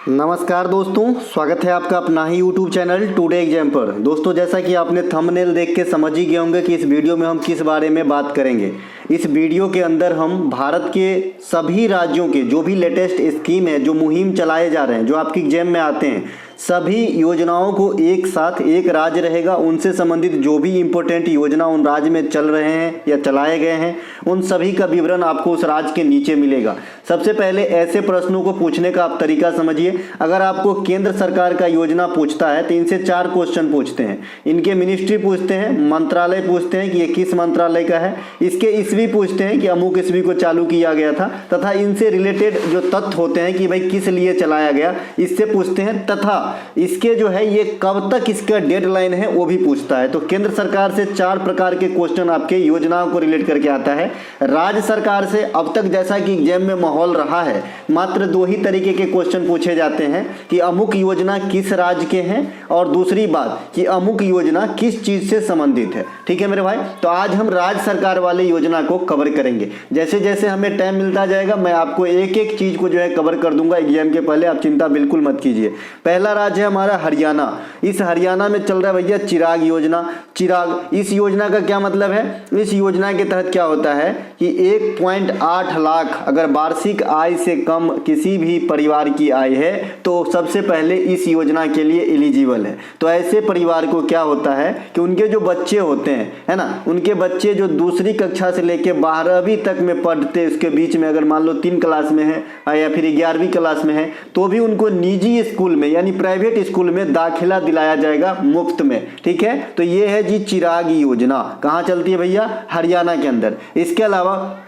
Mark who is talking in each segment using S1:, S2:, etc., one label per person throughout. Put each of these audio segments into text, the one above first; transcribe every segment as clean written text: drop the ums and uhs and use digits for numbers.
S1: नमस्कार दोस्तों, स्वागत है आपका अपना ही YouTube चैनल टुडे एग्जाम पर। दोस्तों, जैसा कि आपने थंबनेल देख के समझ ही गए होंगे कि इस वीडियो में हम किस बारे में बात करेंगे। इस वीडियो के अंदर हम भारत के सभी राज्यों के जो भी लेटेस्ट स्कीम है, जो मुहिम चलाए जा रहे हैं, जो आपकी एग्जाम में आते हैं, सभी योजनाओं को एक साथ एक राज्य रहेगा, उनसे संबंधित जो भी इम्पोर्टेंट योजना उन राज्य में चल रहे हैं या चलाए गए हैं, उन सभी का विवरण आपको उस राज्य के नीचे मिलेगा। सबसे पहले ऐसे प्रश्नों को पूछने का आप तरीका समझिए। अगर आपको केंद्र सरकार का योजना पूछता है तो इनसे 4 क्वेश्चन पूछते हैं। इनके मिनिस्ट्री पूछते हैं, मंत्रालय पूछते हैं कि ये किस मंत्रालय का है, इसके ईस्वी पूछते हैं कि अमुक ईस्वी को चालू किया गया था, तथा इनसे रिलेटेड जो तथ्य होते हैं कि भाई किस लिए चलाया गया, इससे पूछते हैं, तथा इसके जो है ये कब तक इसका डेडलाइन है वो भी पूछता है। तो केंद्र सरकार से 4 प्रकार के क्वेश्चन आपके योजनाओं को रिलेट करके आता है। राज्य सरकार से अब तक जैसा कि एग्जाम में माहौल रहा है, मात्र 2 ही तरीके के क्वेश्चन पूछे जाते हैं कि अमुक योजना किस राज्य के हैं, और दूसरी बात कि अमुक योजना किस चीज से संबंधित है। ठीक है मेरे भाई, तो आज हम राज्य सरकार वाली योजना को कवर करेंगे। जैसे जैसे हमें टाइम मिलता जाएगा मैं आपको एक एक चीज को जो है कवर कर दूंगा एग्जाम के पहले, आप चिंता बिल्कुल मत कीजिए। पहला राज्य है हमारा हरियाणा। इस हरियाणा में चल रहा है भैया चिराग योजना। चिराग, इस योजना का क्या मतलब है? इस योजना के तहत क्या होता है कि 1.8 लाख अगर वार्षिक आय से कम किसी भी परिवार की आय है तो सबसे पहले इस योजना के लिए एलिजिबल है। तो ऐसे परिवार को क्या होता है कि उनके जो बच्चे होते हैं, है ना, उनके बच्चे जो दूसरी कक्षा से लेके 12वीं तक में पढ़ते, उसके बीच में अगर मान लो 3 क्लास में है या फिर 11वीं क्लास में है, तो भी उनको निजी स्कूल में यानी प्राइवेट स्कूल में दाखिला दिलाया जाएगा मुफ्त में। ठीक है, तो ये है जी चिराग योजना। कहाँ चलती है भैया? हरियाणा के अंदर। इसके अलावा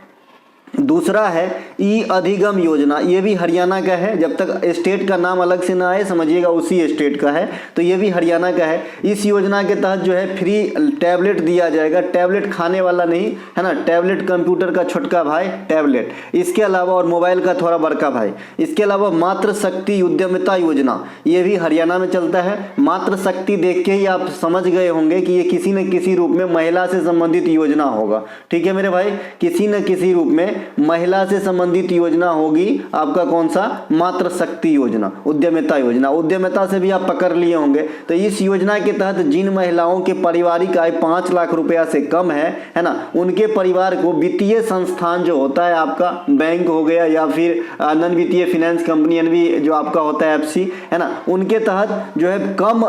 S1: दूसरा है ई अधिगम योजना। ये भी हरियाणा का है, जब तक स्टेट का नाम अलग से ना आए समझिएगा उसी स्टेट का है, तो ये भी हरियाणा का है। इस योजना के तहत जो है फ्री टैबलेट दिया जाएगा। टैबलेट खाने वाला नहीं है ना, टैबलेट कंप्यूटर का छोटका भाई टैबलेट। इसके अलावा और मोबाइल का थोड़ा बड़का भाई। इसके अलावा मातृ शक्ति उद्यमिता योजना, ये भी हरियाणा में चलता है। मातृ शक्ति देख के ही आप समझ गए होंगे कि ये किसी न किसी रूप में महिला से संबंधित योजना होगा। ठीक है मेरे भाई, किसी न किसी रूप में महिला से संबंधित योजना होगी। आपका कौन सा? मातृ शक्ति योजना, उद्यमिता योजना। उद्यमिता से भी आप पकड़ लिए होंगे। तो इस योजना के तहत जिन महिलाओं के पारिवारिक आय 5 लाख रुपया से कम है ना, उनके परिवार को वित्तीय संस्थान जो होता है आपका बैंक हो गया या फिर नन वित्तीय फाइनेंस कंपनी एनवी जो आपका होता है एफसी, है ना, उनके तहत जो है कम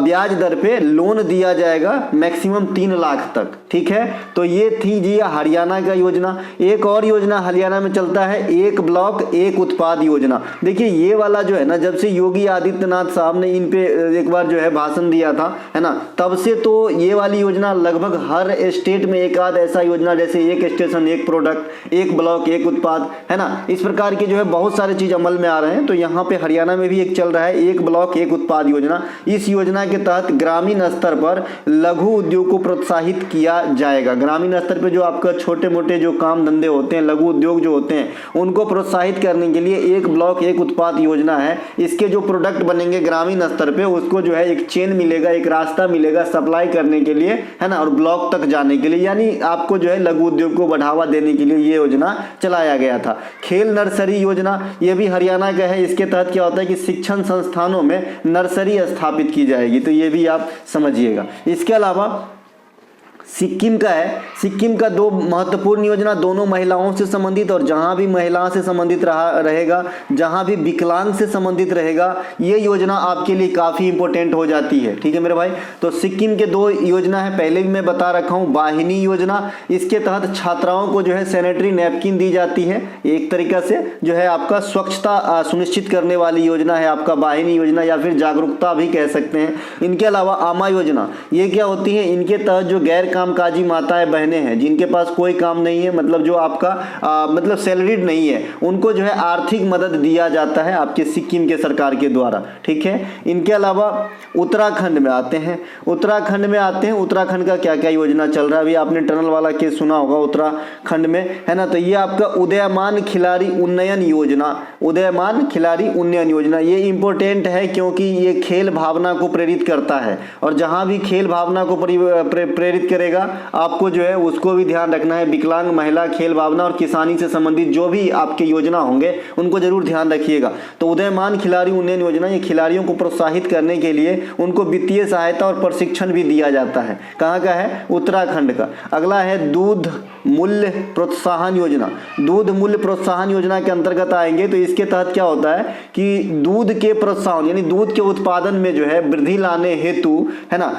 S1: ब्याज दर पे लोन दिया जाएगा मैक्सिमम 3 लाख तक। ठीक है, तो ये थी जी हरियाणा का योजना। एक और योजना हरियाणा में चलता है, एक ब्लॉक एक उत्पाद योजना। देखिए ये वाला जो है ना, जब से योगी आदित्यनाथ साहब ने इन पे एक बार जो है भाषण दिया था, है ना, तब से तो ये वाली योजना लगभग हर स्टेट में एक आध ऐसा योजना, जैसे एक स्टेशन एक प्रोडक्ट, एक ब्लॉक एक उत्पाद, है ना, इस प्रकार की जो है बहुत सारे चीज अमल में आ रहे हैं। तो यहाँ पे हरियाणा में भी एक चल रहा है, एक ब्लॉक एक उत्पाद योजना। इस योजना के तहत ग्रामीण स्तर पर लघु उद्योग को प्रोत्साहित किया जाएगा। ग्रामीण स्तर पर जो आपका छोटे मोटे जो काम धंधे होते हैं, लघु उद्योग जो होते हैं, उनको प्रोत्साहित करने के लिए एक ब्लॉक एक उत्पाद योजना है। इसके जो प्रोडक्ट बनेंगे ग्रामीण स्तर पे, उसको जो है एक चेन मिलेगा, एक रास्ता मिलेगा सप्लाई करने के लिए, है ना, और ब्लॉक तक जाने के लिए, यानी आपको जो है लघु उद्योग को बढ़ावा देने के लिए ये योजना चलाया गया था। खेल नर्सरी योजना, ये भी हरियाणा का है। इसके तहत क्या होता है कि शिक्षण संस्थानों में नर्सरी स्थापित की जाएगी, तो ये भी आप समझिएगा। इसके अलावा सिक्किम का है। सिक्किम का 2 महत्वपूर्ण योजना, दोनों महिलाओं से संबंधित, और जहां भी महिलाओं से संबंधित रहेगा, जहां भी विकलांग से संबंधित रहेगा, ये योजना आपके लिए काफी इंपॉर्टेंट हो जाती है। ठीक है मेरे भाई, तो सिक्किम के 2 योजना है, पहले भी मैं बता रखा हूं। वाहिनी योजना, इसके तहत छात्राओं को जो है सैनिटरी नैपकिन दी जाती है, एक तरीका से जो है आपका स्वच्छता सुनिश्चित करने वाली योजना है आपका वाहिनी योजना, या फिर जागरूकता भी कह सकते हैं। इनके अलावा आमा योजना, ये क्या होती है? इनके तहत जो गैर कामकाजी माताएं बहनें हैं, जिनके पास कोई काम नहीं है, मतलब जो आपका मतलब सैलरीड नहीं है, उनको जो है आर्थिक मदद दिया जाता है आपके सिक्किम के सरकार के द्वारा। ठीक है, इनके अलावा उत्तराखंड में आते हैं। उत्तराखंड का क्या क्या योजना चल रहा है? अभी आपने टनल वाला केस सुना होगा उत्तराखंड में, है ना, तो ये आपका उदयमान खिलाड़ी उन्नयन योजना। उदयमान खिलाड़ी उन्नयन योजना ये इंपॉर्टेंट है क्योंकि ये खेल भावना को प्रेरित करता है, और जहां भी खेल भावना को प्रेरित करेगा रहेगा आपको जो है उसको भी ध्यान रखना है। विकलांग महिला, खेल भावना और किसानी से संबंधित जो भी आपके योजना होंगे उनको जरूर ध्यान रखिएगा। तो उदयमान खिलाड़ी उन्नयन योजना, ये खिलाड़ियों को प्रोत्साहित करने के लिए उनको वित्तीय सहायता और प्रशिक्षण भी दिया जाता है। कहाँ का है? उत्तराखंड का। अगला है दूध मूल्य प्रोत्साहन योजना। दूध मूल्य प्रोत्साहन योजना के अंतर्गत आएंगे तो इसके तहत क्या होता है कि दूध के प्रोत्साहन यानी दूध के उत्पादन में जो है वृद्धि लाने हेतु है ना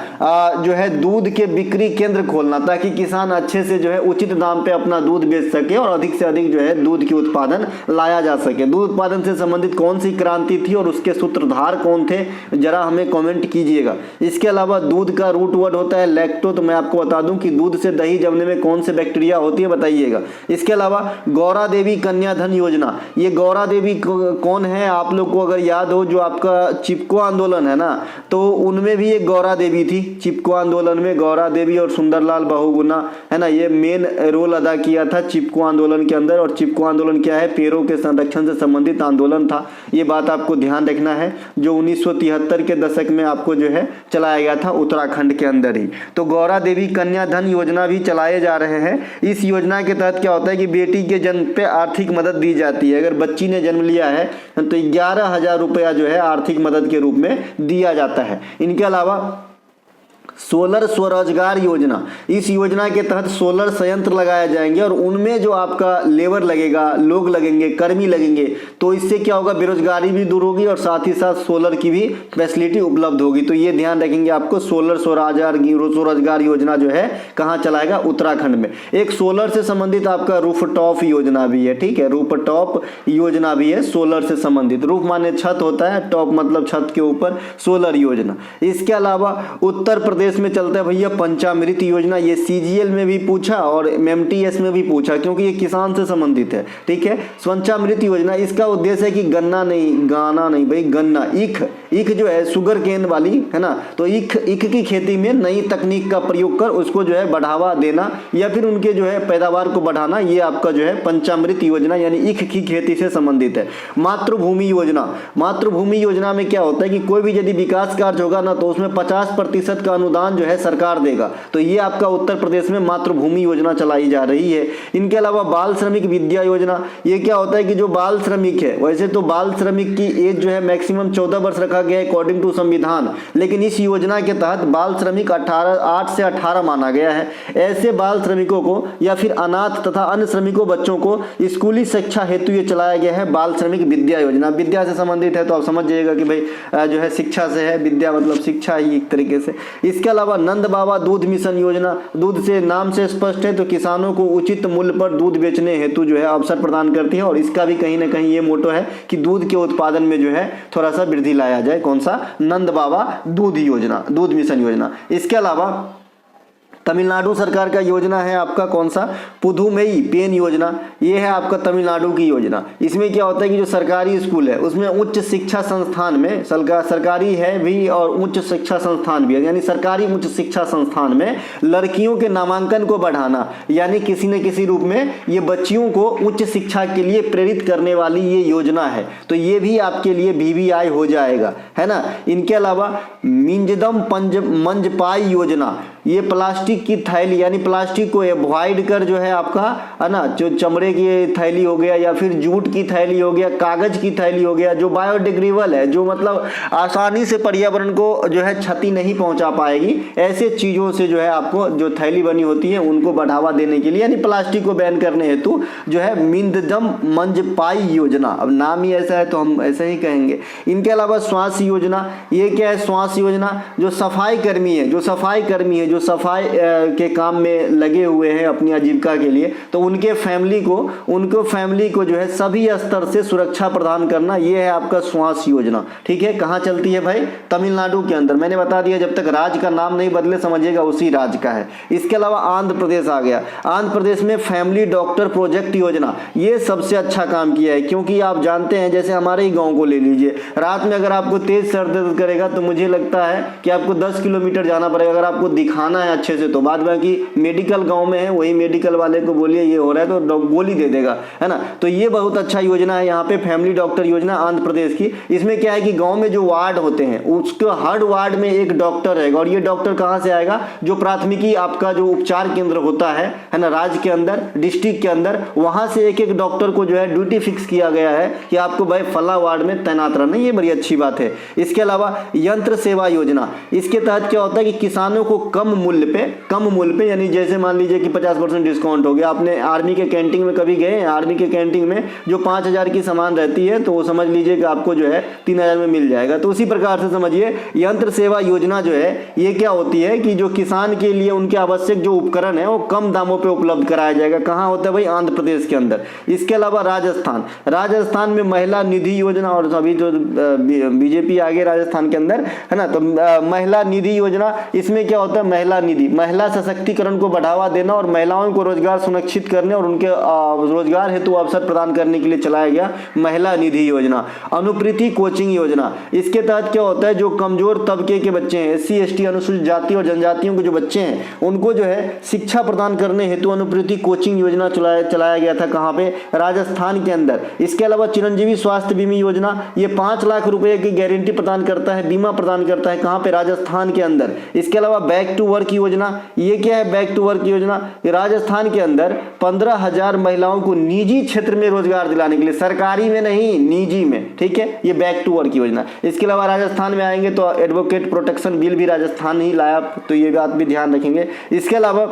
S1: जो है दूध के बिक्री केंद्र खोलना, ताकि किसान अच्छे से जो है उचित दाम पे अपना दूध बेच सके और अधिक से अधिक जो है दूध के उत्पादन लाया जा सके। दूध उत्पादन से संबंधित कौन सी क्रांति थी और उसके सूत्रधार कौन थे, जरा हमें कमेंट कीजिएगा। इसके अलावा दूध का रूट वर्ड होता है लैक्टो, तो मैं आपको बता दूं कि दूध से दही जमने में कौन से बैक्टीरिया होती है बताइएगा। इसके अलावा गौरा देवी कन्या धन योजना, ये गौरा देवी कौन है? आप लोग को अगर याद हो जो आपका चिपको आंदोलन है ना, तो उनमें भी एक गौरा देवी थी। चिपको आंदोलन में गौरा देवी और सुंदरलाल बहुगुणा है ना, ये मेन रोल अदा किया था चिपको आंदोलन के अंदर। और चिपको आंदोलन क्या है? पेड़ों के संरक्षण से संबंधित आंदोलन था। ये बात आपको ध्यान रखना है, जो 1973 के दशक में आपको जो है चलाया गया था उत्तराखंड के अंदर ही। तो गौरा देवी कन्या धन योजना भी चलाए जा रहे हैं। इस योजना के तहत क्या होता है कि बेटी के जन्म पे आर्थिक मदद दी जाती है। अगर बच्ची ने जन्म लिया है तो 11,000 रुपया जो है आर्थिक मदद के रूप में दिया जाता है। इनके अलावा सोलर स्वरोजगार योजना, इस योजना के तहत सोलर संयंत्र लगाए जाएंगे और उनमें जो आपका लेबर लगेगा, लोग लगेंगे, कर्मी लगेंगे, तो इससे क्या होगा? बेरोजगारी भी दूर होगी और साथ ही साथ सोलर की भी फैसिलिटी उपलब्ध होगी। तो ये ध्यान रखेंगे आपको। सोलर स्वरोजगार योजना जो है कहाँ चलाएगा? उत्तराखंड में। एक सोलर से संबंधित आपका रूफटॉप योजना भी है, ठीक है, रूफटॉप योजना भी है सोलर से संबंधित। रूफ माने छत होता है, टॉप मतलब छत के ऊपर, सोलर योजना। इसके अलावा उत्तर प्रदेश में चलता है भैया पंचामृत योजना। ये सीजीएल में भी पूछा और एमटीएस में भी पूछा, क्योंकि ये किसान से संबंधित है, ठीक है। पंचामृत योजना, इसका उद्देश्य है कि गन्ना नहीं, गाना नहीं भाई, गन्ना, ईख जो है शुगर केन वाली है ना, तो ईख की खेती में नई तकनीक का प्रयोग कर उसको जो है बढ़ावा देना या फिर उनके जो है पैदावार को बढ़ाना, ये आपका जो है पंचामृत योजना यानी ईख की खेती से संबंधित है। मातृभूमि योजना, मातृभूमि योजना में क्या होता है कि कोई भी यदि विकास कार्य होगा ना तो उसमें 50% का अनुदान जो है सरकार देगा। तो ये आपका उत्तर प्रदेश में मातृभूमि योजना चलाई जा रही है। इनके अलावा बाल श्रमिक विद्या योजना, ये क्या होता है कि जो बाल श्रमिक है, वैसे तो बाल श्रमिक की एज जो है मैक्सिमम 14 वर्ष रखा गया है अकॉर्डिंग टू संविधान, लेकिन इस योजना के तहत बाल श्रमिक 8 से 18 माना गया है। ऐसे बाल श्रमिकों को या फिर अनाथ तथा अन्य श्रमिकों बच्चों को स्कूली शिक्षा हेतु ये चलाया गया है बाल श्रमिक विद्या योजना। विद्या से संबंधित है तो आप समझ जाइएगा कि भाई जो है शिक्षा से है, विद्या मतलब शिक्षा ही एक तरीके से। इसके अलावा नंद बाबा दूध मिशन योजना, दूध से नाम से स्पष्ट है तो किसानों को उचित मूल्य पर दूध बेचने हेतु जो है अवसर प्रदान करती है और इसका भी कहीं ना कहीं ये मोटो है कि दूध के उत्पादन में जो है थोड़ा सा वृद्धि लाया जाए। कौन सा? नंद बाबा दूध योजना, दूध मिशन योजना। इसके अलावा तमिलनाडु सरकार का योजना है आपका कौन सा? पुदुमेई पेन योजना, ये है आपका तमिलनाडु की योजना। इसमें क्या होता है कि जो सरकारी स्कूल है उसमें उच्च शिक्षा संस्थान में, सरकारी है भी और उच्च शिक्षा संस्थान भी है, यानी सरकारी उच्च शिक्षा संस्थान में लड़कियों के नामांकन को बढ़ाना, यानी किसी न किसी रूप में ये बच्चियों को उच्च शिक्षा के लिए प्रेरित करने वाली ये योजना है। तो ये भी आपके लिए VVI हो जाएगा, है ना। इनके अलावा मिंजदम मंजपाई योजना, ये प्लास्टिक की थैली यानी प्लास्टिक को अवॉइड कर जो है आपका है ना, जो चमड़े की थैली हो गया या फिर जूट की थैली हो गया, कागज की थैली हो गया, जो बायोडिग्रेडेबल है, जो मतलब आसानी से पर्यावरण को जो है क्षति नहीं पहुंचा पाएगी, ऐसे चीजों से जो है आपको जो थैली बनी होती है उनको बढ़ावा देने के लिए यानी प्लास्टिक को बैन करने हेतु जो है मिंजदम मंजपाई योजना, अब नाम ही ऐसा है तो हम ऐसे ही कहेंगे। इनके अलावा श्वास योजना, ये क्या है? श्वास योजना जो सफाई कर्मी है, जो सफाई के काम में लगे हुए हैं अपनी आजीविका के लिए, तो उनके फैमिली को जो है सभी स्तर से सुरक्षा प्रदान करना, ये है आपका श्वास योजना। ठीक है, कहाँ चलती है भाई? तमिलनाडु के अंदर। मैंने बता दिया जब तक राज्य का नाम नहीं बदले समझिएगा उसी राज्य का है। इसके अलावा आंध्र प्रदेश आ गया। आंध्र प्रदेश में फैमिली डॉक्टर प्रोजेक्ट योजना, ये सबसे अच्छा काम किया है, क्योंकि आप जानते हैं जैसे हमारे ही गाँव को ले लीजिए, रात में अगर आपको तेज सर दर्द करेगा तो मुझे लगता है कि आपको 10 किलोमीटर जाना पड़ेगा। अगर आपको दिखाना दिखाना है अच्छे से, तो बाद बाकी मेडिकल गांव में है, वही मेडिकल वाले को बोलिए ये हो रहा है तो गोली दे देगा, है ना। तो ये बहुत अच्छा योजना है यहाँ पे फैमिली डॉक्टर योजना आंध्र प्रदेश की। इसमें क्या है कि गांव में जो वार्ड होते हैं उसको हर वार्ड में एक डॉक्टर रहेगा, और ये डॉक्टर कहाँ से आएगा, जो प्राथमिकी आपका जो उपचार केंद्र होता है ना, राज्य के अंदर, डिस्ट्रिक्ट के अंदर, वहां से एक एक डॉक्टर को जो है ड्यूटी फिक्स किया गया है कि आपको भाई फला वार्ड में तैनात रहना। ये बड़ी अच्छी बात है। इसके अलावा यंत्र सेवा योजना, इसके तहत क्या होता है कि किसानों को कम मूल्य पे यानी जैसे मान लीजिए कि 50% डिस्काउंट हो गया। आपने आर्मी के कैंटीन में कभी गए हैं? आर्मी के कैंटीन में जो 5000 की सामान रहती है तो वो समझ लीजिए कि आपको जो है 3000 में मिल जाएगा। तो उसी प्रकार से समझिए यंत्र सेवा योजना जो है ये क्या होती है कि जो किसान के लिए उनके आवश्यक जो उपकरण है वो कम दामों पे उपलब्ध कराया जाएगा। कहाँ होता है भाई? आंध्र प्रदेश के अंदर। इसके अलावा राजस्थान में महिला निधि योजना, और अभी जो बीजेपी आ गई राजस्थान के अंदर, है ना, तो महिला निधि योजना, इसमें क्या होता है, महिला निधि, महिला सशक्तिकरण को बढ़ावा देना और महिलाओं को रोजगार सुनिश्चित करने और उनके रोजगार हेतु अवसर प्रदान करने के लिए चलाया गया महिला निधि योजना। अनुप्रीति कोचिंग योजना, इसके तहत क्या होता है, जो कमजोर तबके के बच्चे हैं, SC ST अनुसूचित जाति और जनजातियों के जो बच्चे हैं उनको जो है शिक्षा प्रदान करने हेतु अनुप्रीति कोचिंग योजना चलाया गया था। कहाँ पे? राजस्थान के अंदर। इसके अलावा चिरंजीवी स्वास्थ्य बीमा योजना, ये 5 लाख रुपए की गारंटी प्रदान करता है, बीमा प्रदान करता है। कहाँ पे? राजस्थान के अंदर। इसके अलावा बैक टू वर्क योजना, ये क्या है बैक टू वर्क योजना? राजस्थान के अंदर 15,000 महिलाओं को निजी क्षेत्र में रोजगार दिलाने के लिए, सरकारी में नहीं, निजी में, ठीक है, ये बैक टू वर्क योजना। इसके अलावा राजस्थान में आएंगे तो एडवोकेट प्रोटेक्शन बिल भी राजस्थान ही लाया, तो ये बात भी ध्यान रखेंगे। इसके अलावा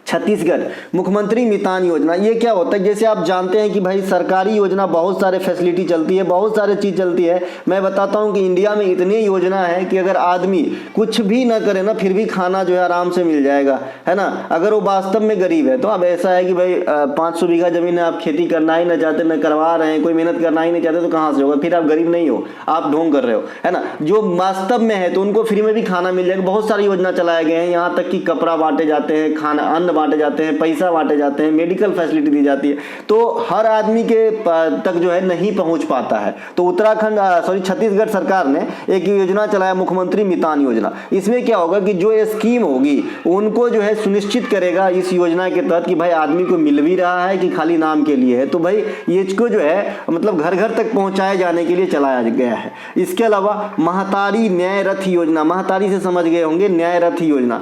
S1: छत्तीसगढ़ मुख्यमंत्री मितान योजना, ये क्या होता है, जैसे आप जानते हैं कि भाई सरकारी योजना बहुत सारे फैसिलिटी चलती है, बहुत सारे चीज चलती है। मैं बताता हूं कि इंडिया में इतनी योजना है कि अगर आदमी कुछ भी ना करे ना फिर भी खाना जो है आराम से मिल जाएगा, है ना। अगर वो वास्तव में गरीब है तो अब ऐसा है कि भाई 500 बीघा जमीन है, आप खेती करना ही ना चाहते, ना करवा रहे हैं, कोई मेहनत करना ही नहीं चाहते, तो कहाँ से होगा? फिर आप गरीब नहीं हो, आप ढोंग कर रहे हो, है ना। जो वास्तव में है तो उनको फ्री में भी खाना मिल जाएगा। बहुत सारी योजना चलाए गए हैं, यहाँ तक कि कपड़ा बांटे जाते हैं, खाना अन्न बांटे जाते हैं, पैसा बांटे जाते हैं, मेडिकल फैसिलिटी दी जाती है। तो हर आदमी के तक जो है नहीं पहुंच पाता है। तो छत्तीसगढ़ सरकार ने एक योजना चलाया, मुख्यमंत्री मितान योजना। इसमें क्या होगा कि जो स्कीम होगी उनको जो है सुनिश्चित करेगा इस योजना के तहत कि भाई आदमी को मिल भी रहा है कि खाली नाम के लिए है। तो भाई ये इसको जो है मतलब घर घर तक पहुंचाए जाने के लिए चलाया गया है। इसके अलावा महतारी न्याय रथ योजना, महतारी से समझ गए होंगे, न्याय रथ योजना,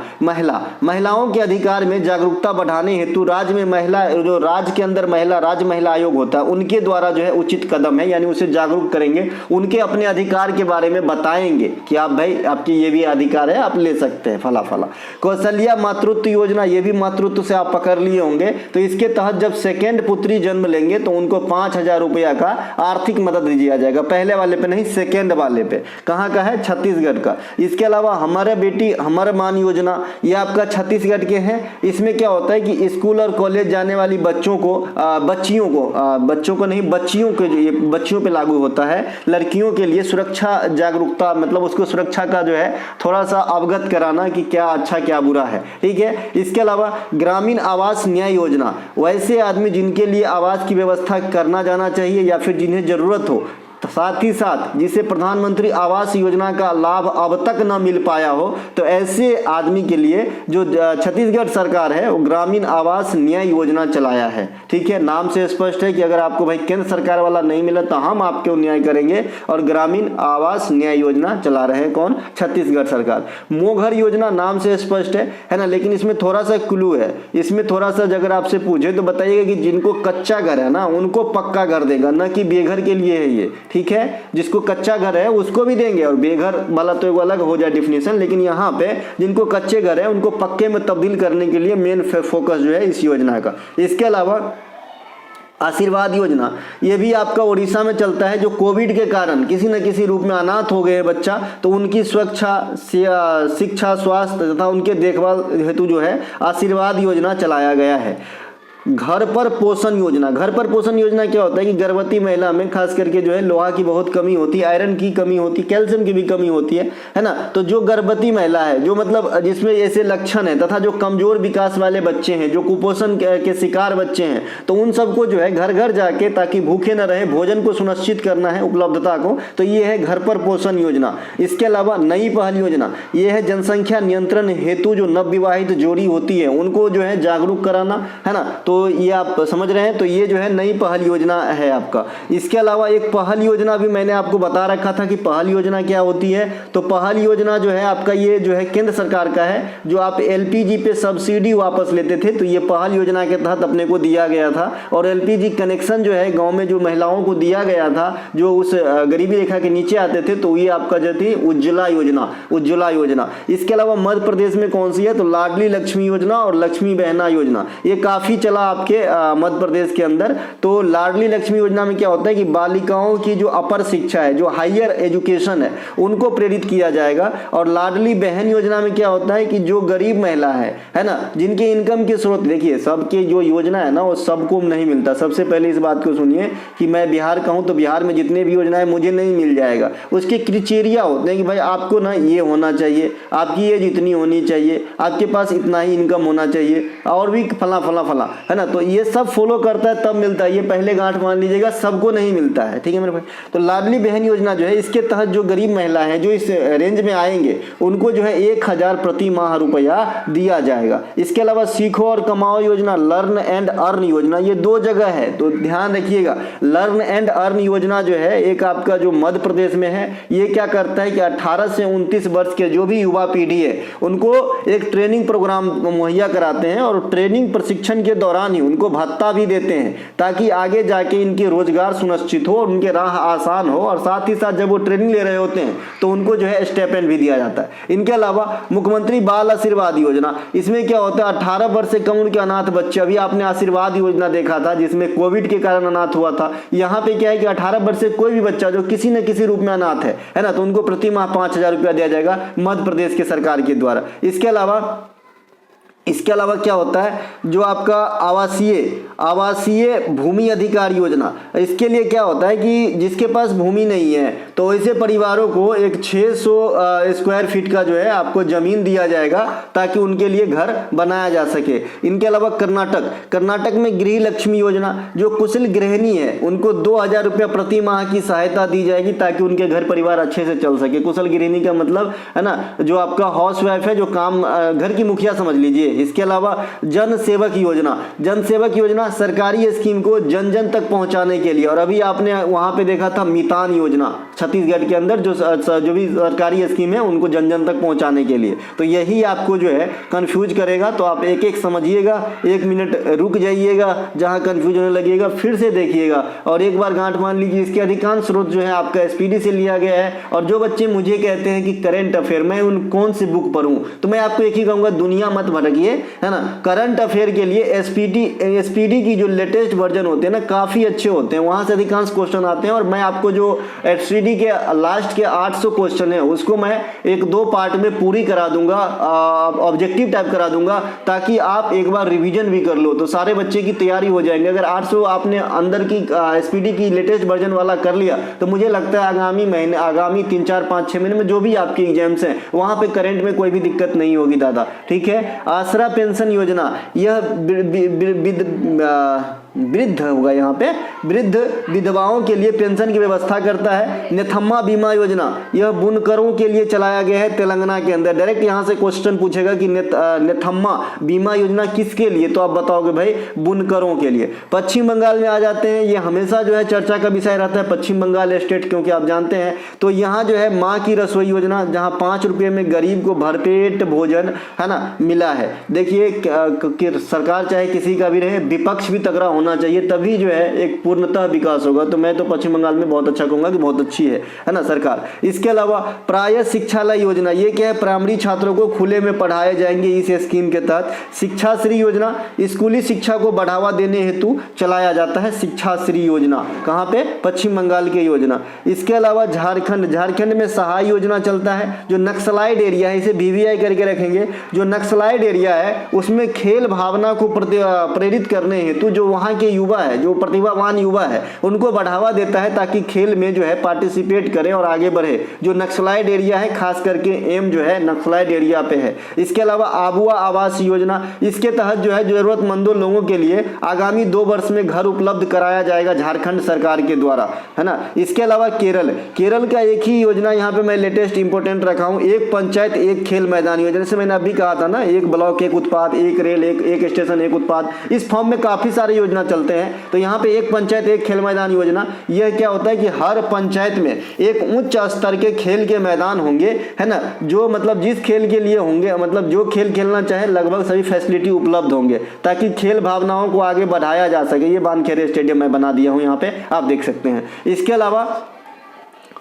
S1: महिलाओं के अधिकार में जागरूकता बढ़ाने हेतु राज्य में जो राज्य के अंदर राज्य महिला आयोग होता है उनके द्वारा जो है उचित कदम है, यानी उसे जागरूक करेंगे, उनके अपने अधिकार के बारे में बताएंगे कि आप भाई आपकी ये भी अधिकार है, आप ले सकते हैं फला। कौशल्या मातृत्व योजना, ये भी मातृत्व से आप पकड़ लिए होंगे। तो इसके तहत जब सेकेंड पुत्री जन्म लेंगे तो उनको 5,000 रुपया का आर्थिक मदद दिया जाएगा, पहले वाले पे नहीं, सेकेंड वाले पे। कहाँ का है? छत्तीसगढ़ का। इसके अलावा हमारे बेटी हमर मान योजना, ये आपका छत्तीसगढ़ के हैं। इसमें क्या होता है कि स्कूल और कॉलेज जाने वाली बच्चियों को जो ये बच्चियों पे लागू होता है, लड़कियों के लिए सुरक्षा जागरूकता, मतलब उसको सुरक्षा का जो है थोड़ा सा अवगत कराना कि क्या अच्छा क्या बुरा है, ठीक है। इसके अलावा ग्रामीण आवास न्याय योजना, वैसे आदमी जिनके लिए आवास की व्यवस्था करना जाना चाहिए या फिर जिन्हें जरूरत हो, साथ ही साथ जिसे प्रधानमंत्री आवास योजना का लाभ अब तक न मिल पाया हो, तो ऐसे आदमी के लिए जो छत्तीसगढ़ सरकार है वो ग्रामीण आवास न्याय योजना चलाया है, ठीक है। नाम से स्पष्ट है कि अगर आपको भाई केंद्र सरकार वाला नहीं मिला तो हम आपको न्याय करेंगे, और ग्रामीण आवास न्याय योजना चला रहे हैं कौन? छत्तीसगढ़ सरकार। मोघर योजना नाम से स्पष्ट है ना, लेकिन इसमें थोड़ा सा क्लू है। इसमें थोड़ा सा अगर आपसे पूछे तो बताइएगा कि जिनको कच्चा घर है ना उनको पक्का घर देगा, न कि बेघर के लिए है ये, ठीक है। जिसको कच्चा घर है उसको भी देंगे, और बेघर वाला तो एक अलग हो जाए डिफिनेशन, लेकिन यहाँ पे जिनको कच्चे घर है उनको पक्के में तब्दील करने के लिए मेन फोकस जो है इस योजना का। इसके अलावा आशीर्वाद योजना, ये भी आपका उड़ीसा में चलता है। जो कोविड के कारण किसी न किसी रूप में अनाथ हो गए बच्चा, तो उनकी सुरक्षा, शिक्षा, स्वास्थ्य तथा उनके देखभाल हेतु जो है आशीर्वाद योजना चलाया गया है। घर पर पोषण योजना। घर पर पोषण योजना क्या होता है कि गर्भवती महिला में खास करके जो है लोहा की बहुत कमी होती है, आयरन की कमी होती है, कैल्शियम की भी कमी होती है ना। तो जो गर्भवती महिला है, जो मतलब जिसमें ऐसे लक्षण है, तथा जो कमजोर विकास वाले बच्चे हैं, जो कुपोषण के शिकार बच्चे हैं, तो उन सबको जो है घर घर जाके, ताकि भूखे न रहे, भोजन को सुनिश्चित करना है, उपलब्धता को, तो ये है घर पर पोषण योजना। इसके अलावा नई पहल योजना ये है जनसंख्या नियंत्रण हेतु जो नवविवाहित जोड़ी होती है उनको जो है जागरूक कराना, है ना। तो ये आप समझ रहे हैं, तो ये जो है नई पहल योजना है आपका। इसके अलावा एक पहल योजना भी मैंने आपको बता रखा था कि पहल योजना क्या होती है। तो पहल योजना जो है आपका ये जो है केंद्र सरकार का है, जो आप एलपीजी पे सब्सिडी वापस लेते थे, तो ये पहल योजना के तहत अपने को दिया गया था। और एलपीजी कनेक्शन जो है गाँव में जो महिलाओं को दिया गया था, जो उस गरीबी रेखा के नीचे आते थे, तो ये आपका जो थी उज्ज्वला योजना, उज्ज्वला योजना। इसके अलावा मध्य प्रदेश में कौन सी है, तो लाडली लक्ष्मी योजना और लक्ष्मी बहना योजना, ये काफी चला आपके मध्य प्रदेश के अंदर। तो लाडली लक्ष्मी योजना में क्या होता है कि बालिकाओं की जो अपर शिक्षा है, जो हायर एजुकेशन है, उनको प्रेरित किया जाएगा। और लाडली बहन योजना में क्या होता है कि जो गरीब महिला है ना, जिनके इनकम के स्रोत, देखिए सबके जो योजना है ना वो सबको नहीं मिलता। सबसे पहले इस बात को सुनिए कि मैं बिहार का हूं, तो बिहार में जितने भी योजना है मुझे नहीं मिल जाएगा। उसके क्राइटेरिया होते हैं कि भाई आपको ना ये होना चाहिए, आपकी एज इतनी होनी चाहिए, आपके पास इतना ही इनकम होना चाहिए, और भी फला फला फला, है ना। तो ये सब फॉलो करता है तब मिलता है, ये पहले गांठ मान लीजिएगा, सबको नहीं मिलता है, ठीक है मेरे भाई। तो लाडली बहन योजना जो है, इसके तहत जो गरीब महिला है, जो इस रेंज में आएंगे, उनको जो है 1000 प्रति माह रुपया दिया जाएगा। इसके अलावा सीखो और कमाओ योजना, लर्न एंड अर्न योजना, ये 2 जगह है, तो ध्यान रखिएगा। लर्न एंड अर्न योजना जो है एक आपका जो मध्य प्रदेश में है, ये क्या करता है कि 18 से 29 वर्ष के जो भी युवा पीढ़ी है, उनको एक ट्रेनिंग प्रोग्राम मुहैया कराते हैं, और ट्रेनिंग प्रशिक्षण के दौरान ही उनको भत्ता भी देते हैं, ताकि आगे जाके इनके रोजगार सुनिश्चित हो और उनके राह आसान हो। और साथ ही साथ जब वो ट्रेनिंग ले रहे होते हैं तो उनको जो है स्टाइपेंड भी दिया जाता है। इनके अलावा मुख्यमंत्री बाल आशीर्वाद योजना, इसमें क्या होता है 18 वर्ष से कम उम्र के अनाथ बच्चे, अभी आपने आशीर्वाद योजना देखा था जिसमें कोविड के कारण अनाथ हुआ था। यहाँ पे क्या है कि 18 वर्ष से कोई भी बच्चा जो किसी न किसी रूप में अनाथ है ना, तो उनको प्रति माह 5000 रुपया दिया जाएगा मध्य प्रदेश के सरकार के द्वारा। इसके अलावा क्या होता है, जो आपका आवासीय भूमि अधिकार योजना, इसके लिए क्या होता है कि जिसके पास भूमि नहीं है, तो ऐसे परिवारों को एक 600 स्क्वायर फीट का जो है आपको जमीन दिया जाएगा, ताकि उनके लिए घर बनाया जा सके। इनके अलावा कर्नाटक में गृह लक्ष्मी योजना, जो कुशल गृहिणी है उनको 2000 रुपया प्रति माह की सहायता दी जाएगी, ताकि उनके घर परिवार अच्छे से चल सके। कुशल गृहिणी का मतलब है ना, जो आपका हाउस वाइफ है, जो काम घर की मुखिया समझ लीजिए। इसके अलावा जन सेवक योजना सरकारी स्कीम को जन जन तक पहुंचाने के लिए, और अभी आपने वहां पे देखा था मितान योजना, छत्तीसगढ़ के अंदर जो भी सरकारी स्कीम है उनको जन जन तक पहुंचाने के लिए। तो यही आपको जो है कंफ्यूज करेगा, तो आप एक एक समझिएगा, 1 मिनट रुक जाइएगा, जहां कंफ्यूज होने लगेगा फिर से देखिएगा, और एक बार गांठ मान लीजिए। इसके अधिकांश स्रोत जो है आपका एसपीडी से लिया गया है। और जो बच्चे मुझे कहते हैं कि करंट अफेयर मैं उन कौन सी बुक पढ़ूं, तो मैं आपको एक ही कहूंगा, दुनिया मत भटकिए, है ना। करंट अफेयर के लिए एसपीडी की जो लेटेस्ट वर्जन होते हैं ना, काफी अच्छे होते हैं, वहां से अधिकांश क्वेश्चन आते हैं। और मैं आपको जो एसपीडी के लास्ट के 800 क्वेश्चन है उसको मैं 1-2 पार्ट में पूरी करा दूंगा, ऑब्जेक्टिव टाइप करा दूंगा, ताकि आप एक बार रिवीजन भी कर लो, तो सारे बच्चे की तैयारी हो जाएंगे। अगर 800 आपने अंदर की एसपीडी की लेटेस्ट वर्जन वाला कर लिया, तो मुझे लगता है आगामी 3, 4, 5, 6 महीने में जो भी आपके एग्जाम्स हैं वहां पे करंट में कोई भी दिक्कत नहीं होगी दादा, ठीक है। आसरा पेंशन योजना, यह वृद्ध होगा, यहाँ पे वृद्ध विधवाओं के लिए पेंशन की व्यवस्था करता है। नेथम्मा बीमा योजना, यह बुनकरों के लिए चलाया गया है तेलंगाना के अंदर। डायरेक्ट यहाँ से क्वेश्चन पूछेगा कि नेथम्मा बीमा योजना किसके लिए, तो आप बताओगे भाई बुनकरों के लिए। पश्चिम बंगाल में आ जाते हैं, ये हमेशा जो है चर्चा का विषय रहता है पश्चिम बंगाल स्टेट, क्योंकि आप जानते हैं। तो यहाँ जो है माँ की रसोई योजना, जहाँ 5 रुपये में गरीब को भरपेट भोजन, है ना, मिला है। देखिए सरकार चाहे किसी का भी रहे, विपक्ष भी तगड़ा होना होना चाहिए, तभी जो है एक पूर्णतः विकास होगा। तो मैं तो पश्चिम बंगाल में बहुत अच्छा कहूँगा कि बहुत अच्छी है ना सरकार। इसके अलावा प्राय शिक्षालय योजना, ये क्या है, प्राइमरी छात्रों को खुले में पढ़ाए जाएंगे इस स्कीम के तहत। शिक्षाश्री योजना, स्कूली शिक्षा को बढ़ावा देने हेतु चलाया जाता है शिक्षाश्री योजना। कहाँ पे, पश्चिम बंगाल की योजना। इसके अलावा झारखंड में सहाय योजना चलता है। जो नक्सलाइड एरिया है, इसे VVI करके रखेंगे, जो नक्सलाइड एरिया है उसमें खेल भावना को प्रेरित करने हेतु जो वहाँ के युवा है, जो प्रतिभावान युवा है, उनको बढ़ावा देता है ताकि खेल में जो है पार्टिसिपेट करें और आगे बढ़े। जो नक्सलाइड एरिया है, खास करके एम जो है नक्सलाइड एरिया पे है। इसके अलावा आबुआ आवास योजना, इसके तहत जो है जरूरतमंदों लोगों के लिए आगामी 2 वर्ष में घर उपलब्ध कराया जाएगा झारखंड सरकार के द्वारा, है ना। इसके अलावा केरल का एक ही योजना यहाँ पे मैं लेटेस्ट इंपोर्टेंट रखा हूँ, एक पंचायत एक खेल मैदान योजना। जैसे मैंने अभी कहा था ना, एक ब्लॉक एक उत्पाद, एक रेल एक स्टेशन एक उत्पाद, इस फॉर्म में काफी सारे योजना चलते हैं। तो यहाँ पे एक पंचायत एक खेल मैदान योजना, यह क्या होता है कि हर पंचायत में एक उच्च स्तर के खेल के मैदान होंगे, है ना, जो मतलब जिस खेल के लिए होंगे, मतलब जो खेल खेलना चाहे लगभग सभी फैसिलिटी उपलब्ध होंगे ताकि खेल भावनाओं को आगे बढ़ाया जा सके। ये बानखेड़े स्टेडियम मैं बना दिया हूँ यहाँ पे, आप देख सकते हैं। इसके अलावा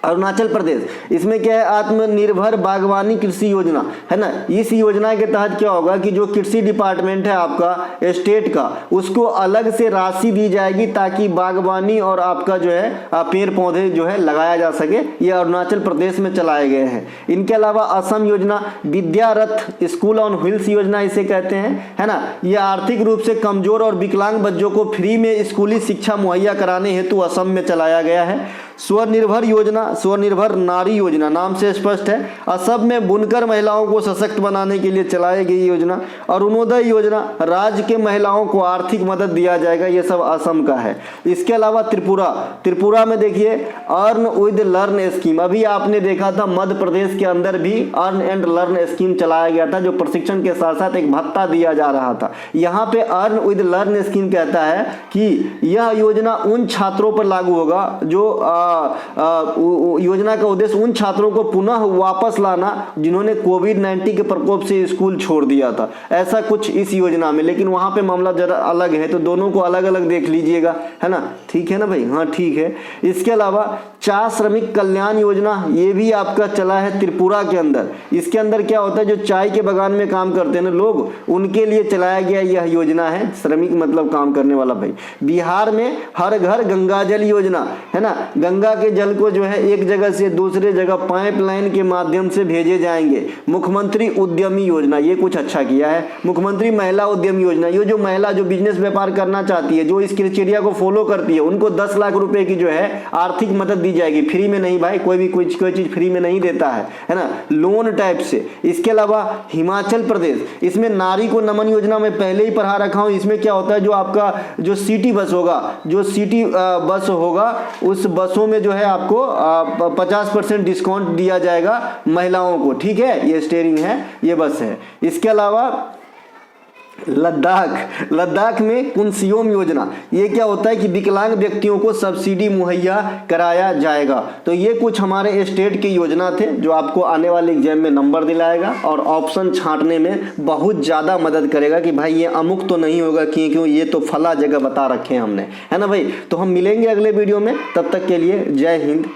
S1: अरुणाचल प्रदेश, इसमें क्या है, आत्मनिर्भर बागवानी कृषि योजना, है ना। इस योजना के तहत क्या होगा कि जो कृषि डिपार्टमेंट है आपका स्टेट का, उसको अलग से राशि दी जाएगी ताकि बागवानी और आपका जो है पेड़ पौधे जो है लगाया जा सके। ये अरुणाचल प्रदेश में चलाए गए हैं। इनके अलावा असम योजना, विद्यारथ स्कूल ऑन व्हील्स योजना इसे कहते हैं, है ना। ये आर्थिक रूप से कमजोर और विकलांग बच्चों को फ्री में स्कूली शिक्षा मुहैया कराने हेतु असम में चलाया गया है। स्वनिर्भर योजना, स्वनिर्भर नारी योजना, नाम से स्पष्ट है, असम में बुनकर महिलाओं को सशक्त बनाने के लिए चलाई गई योजना। अरुणोदय योजना, राज्य के महिलाओं को आर्थिक मदद दिया जाएगा, ये सब असम का है। इसके अलावा त्रिपुरा में देखिए अर्न विद लर्न स्कीम, अभी आपने देखा था मध्य प्रदेश के अंदर भी अर्न एंड लर्न स्कीम चलाया गया था, जो प्रशिक्षण के साथ साथ एक भत्ता दिया जा रहा था। यहाँ पे अर्न विद लर्न स्कीम कहता है कि यह योजना उन छात्रों पर लागू होगा जो योजना का उद्देश्य उन छात्रों को पुनः वापस लाना जिन्होंने कोविड-19 के प्रकोप से स्कूल छोड़ दिया था, ऐसा कुछ इस योजना में। लेकिन वहां पे मामला जरा अलग है, तो दोनों को अलग अलग देख लीजिएगा, है ना। ठीक है ना भाई, हाँ ठीक है। इसके अलावा चाय श्रमिक कल्याण योजना, ये भी आपका चला है त्रिपुरा के अंदर। इसके अंदर क्या होता है, जो चाय के बागान में काम करते हैं ना लोग, उनके लिए चलाया गया यह योजना है। श्रमिक मतलब काम करने वाला भाई। बिहार में हर घर गंगा जल योजना, है ना, गंगा के जल को जो है एक जगह से दूसरे जगह पाइपलाइन के माध्यम से भेजे जाएंगे। मुख्यमंत्री उद्यमी योजना, ये कुछ अच्छा किया है। मुख्यमंत्री महिला उद्यमी योजना, ये जो महिला जो बिजनेस व्यापार करना चाहती है, जो इस क्राइटेरिया को फॉलो करती है, उनको 10 लाख रुपए की जो है आर्थिक मदद दी जाएगी, फ्री में नहीं भाई, कोई चीज फ्री में नहीं देता है ना, लोन टाइप से। इसके अलावा हिमाचल प्रदेश, इसमें नारी को नमन योजना मैं पहले ही पढ़ा रखा हूं। इसमें क्या होता है, जो आपका जो सिटी बस होगा, उस बसों में जो है आपको 50% डिस्काउंट दिया जाएगा महिलाओं को, ठीक है। ये स्टीयरिंग है, ये बस है। इसके अलावा लद्दाख में कुंसियोम योजना, ये क्या होता है कि विकलांग व्यक्तियों को सब्सिडी मुहैया कराया जाएगा। तो ये कुछ हमारे स्टेट की योजना थे जो आपको आने वाले एग्जाम में नंबर दिलाएगा और ऑप्शन छांटने में बहुत ज़्यादा मदद करेगा कि भाई ये अमुक तो नहीं होगा, क्यों ये तो फला जगह बता रखे हैं हमने, है ना भाई। तो हम मिलेंगे अगले वीडियो में, तब तक के लिए जय हिंद।